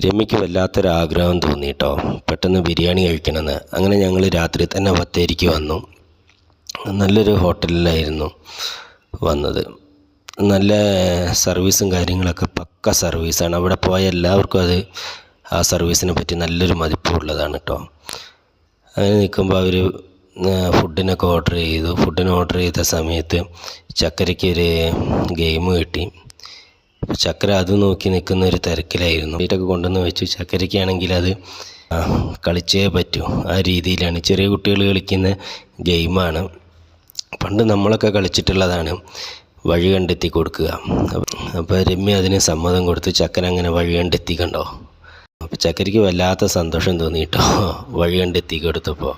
രമ്യയ്ക്ക് വല്ലാത്തൊരാഗ്രഹം തോന്നി കേട്ടോ, പെട്ടെന്ന് ബിരിയാണി കഴിക്കണമെന്ന്. അങ്ങനെ ഞങ്ങൾ രാത്രി തന്നെ ബത്തേരിക്ക് വന്നു. നല്ലൊരു ഹോട്ടലിലായിരുന്നു വന്നത്. നല്ല സർവീസും കാര്യങ്ങളൊക്കെ പക്ക സർവീസാണ്. അവിടെ പോയ എല്ലാവർക്കും ആ സർവീസിനെ പറ്റി നല്ലൊരു മതിപ്പുള്ളതാണ് കേട്ടോ. അങ്ങനെ നിൽക്കുമ്പോൾ അവർ ഫുഡിനൊക്കെ ഓർഡർ ചെയ്തു. ഫുഡിന് ഓർഡർ ചെയ്ത സമയത്ത് ചക്കരയ്ക്ക് ഒരു ഗെയിം കിട്ടി. ചക്കര അത് നോക്കി നിൽക്കുന്ന ഒരു തിരക്കിലായിരുന്നു. വീട്ടൊക്കെ കൊണ്ടുവന്ന് വെച്ചു. ചക്കരയ്ക്കാണെങ്കിൽ അത് കളിച്ചേ പറ്റൂ, ആ രീതിയിലാണ്. ചെറിയ കുട്ടികൾ കളിക്കുന്ന ഗെയിമാണ്. പണ്ട് നമ്മളൊക്കെ കളിച്ചിട്ടുള്ളതാണ്, വഴി കണ്ടെത്തി കൊടുക്കുക. അപ്പോൾ രമ്യ അതിന് സമ്മതം കൊടുത്തു. ചക്കര അങ്ങനെ വഴി കണ്ടെത്തി കണ്ടോ. അപ്പോൾ ചക്കരയ്ക്ക് വല്ലാത്ത സന്തോഷം തോന്നി കേട്ടോ, വഴി കണ്ടെത്തി കൊടുത്തപ്പോൾ.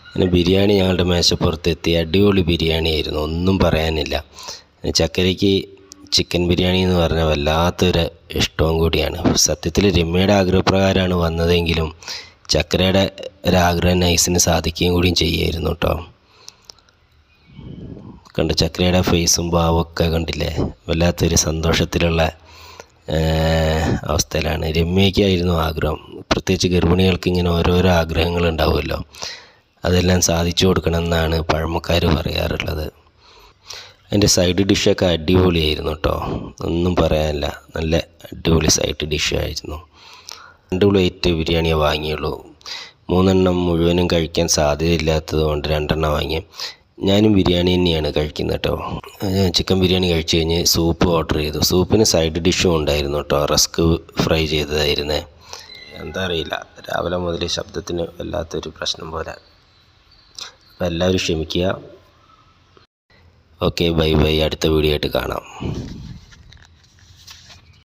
അങ്ങനെ ബിരിയാണി ഞങ്ങളുടെ മേശപ്പുറത്തെത്തി. അടിപൊളി ബിരിയാണി ആയിരുന്നു, ഒന്നും പറയാനില്ല. ചക്കരയ്ക്ക് ചിക്കൻ ബിരിയാണി എന്ന് പറഞ്ഞാൽ വല്ലാത്തൊരു ഇഷ്ടവും കൂടിയാണ്. സത്യത്തിൽ രമ്യയുടെ ആഗ്രഹപ്രകാരമാണ് വന്നതെങ്കിലും ചക്കരയുടെ ഒരാഗ്രഹം നൈസിന് സാധിക്കുകയും കൂടിയും ചെയ്യായിരുന്നു കേട്ടോ. കണ്ട് ചക്കരയുടെ ഫേസും ഭാവമൊക്കെ കണ്ടില്ലേ, വല്ലാത്തൊരു സന്തോഷത്തിലുള്ള അവസ്ഥയിലാണ്. രമ്യയ്ക്കായിരുന്നു ആഗ്രഹം. പ്രത്യേകിച്ച് ഗർഭിണികൾക്ക് ഇങ്ങനെ ഓരോരോ ആഗ്രഹങ്ങൾ ഉണ്ടാവുമല്ലോ, അതെല്ലാം സാധിച്ചു കൊടുക്കണം എന്നാണ് പഴമക്കാർ പറയാറുള്ളത്. അതിൻ്റെ സൈഡ് ഡിഷൊക്കെ അടിപൊളിയായിരുന്നു കേട്ടോ, ഒന്നും പറയാനില്ല. നല്ല അടിപൊളി സൈഡ് ഡിഷായിരുന്നു. 2 പ്ലേറ്റ് ബിരിയാണിയെ വാങ്ങിയുള്ളൂ. 3 എണ്ണം മുഴുവനും കഴിക്കാൻ സാധ്യതയില്ലാത്തത് കൊണ്ട് 2 എണ്ണം വാങ്ങി. ഞാനും ബിരിയാണി തന്നെയാണ് കഴിക്കുന്നത് കേട്ടോ. ചിക്കൻ ബിരിയാണി കഴിച്ച് കഴിഞ്ഞ് സൂപ്പ് ഓർഡർ ചെയ്തു. സൂപ്പിന് സൈഡ് ഡിഷും ഉണ്ടായിരുന്നു കേട്ടോ, റസ്ക് ഫ്രൈ ചെയ്തതായിരുന്നേ. എന്താ അറിയില്ല, രാവിലെ മുതൽ ശബ്ദത്തിന് വല്ലാത്തൊരു പ്രശ്നം പോലെ. അപ്പോൾ എല്ലാവരും ക്ഷമിക്കുക. Okay, bye bye. അടുത്ത വീഡിയോ ആയിട്ട് കാണാം.